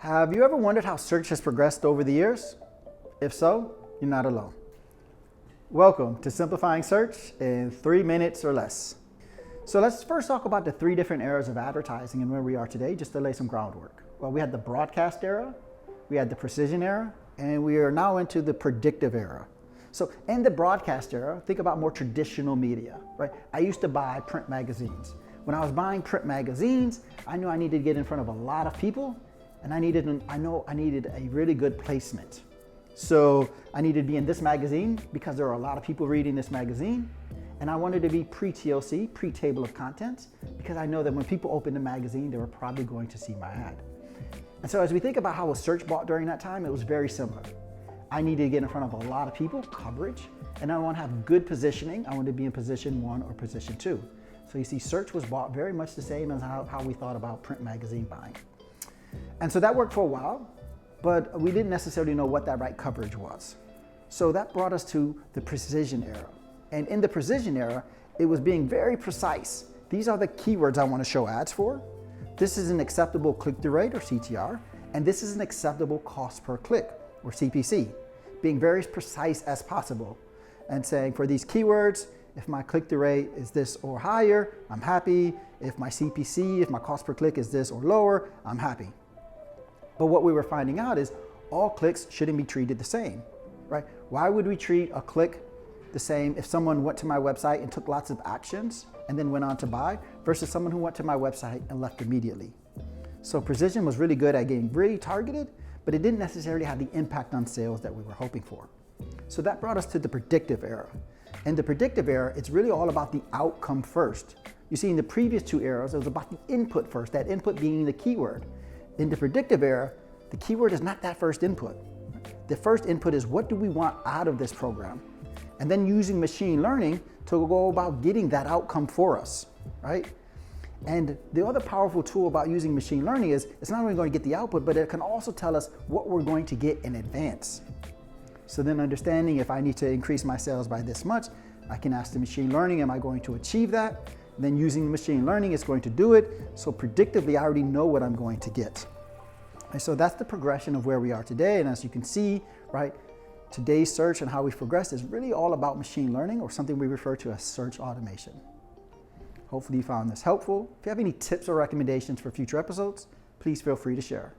Have you ever wondered how search has progressed over the years? If so, you're not alone. Welcome to Simplifying Search in 3 minutes or less. So let's first talk about the 3 different eras of advertising and where we are today, just to lay some groundwork. Well, we had the broadcast era, we had the precision era, and we are now into the predictive era. So in the broadcast era, think about more traditional media, right? I used to buy print magazines. When I was buying print magazines, I knew I needed to get in front of a lot of people, and I needed a really good placement. So I needed to be in this magazine because there are a lot of people reading this magazine, and I wanted to be pre-TLC, pre-table of contents, because I know that when people open the magazine, they were probably going to see my ad. And so as we think about how a search bought during that time, it was very similar. I needed to get in front of a lot of people, coverage, and I want to have good positioning. I want to be in position 1 or position 2. So you see, search was bought very much the same as how we thought about print magazine buying. And so that worked for a while, but we didn't necessarily know what that right coverage was. So that brought us to the precision era. And in the precision era, it was being very precise. These are the keywords I want to show ads for. This is an acceptable click-through rate, or CTR, and this is an acceptable cost per click, or CPC, being very precise as possible and saying for these keywords, if my click-through rate is this or higher, I'm happy. If my CPC, if my cost per click is this or lower, I'm happy. But what we were finding out is all clicks shouldn't be treated the same, right? Why would we treat a click the same if someone went to my website and took lots of actions and then went on to buy versus someone who went to my website and left immediately? So precision was really good at getting really targeted, but it didn't necessarily have the impact on sales that we were hoping for. So that brought us to the predictive era. In the predictive era, it's really all about the outcome first. You see, in the previous 2 eras, it was about the input first, that input being the keyword. In the predictive era, the keyword is not that first input. The first input is, what do we want out of this program? And then using machine learning to go about getting that outcome for us, right? And the other powerful tool about using machine learning is it's not only going to get the output, but it can also tell us what we're going to get in advance. So then understanding if I need to increase my sales by this much, I can ask the machine learning, am I going to achieve that? And then using the machine learning, it's going to do it. So predictively, I already know what I'm going to get. And so that's the progression of where we are today. And as you can see, right, today's search and how we've progressed is really all about machine learning, or something we refer to as search automation. Hopefully you found this helpful. If you have any tips or recommendations for future episodes, please feel free to share.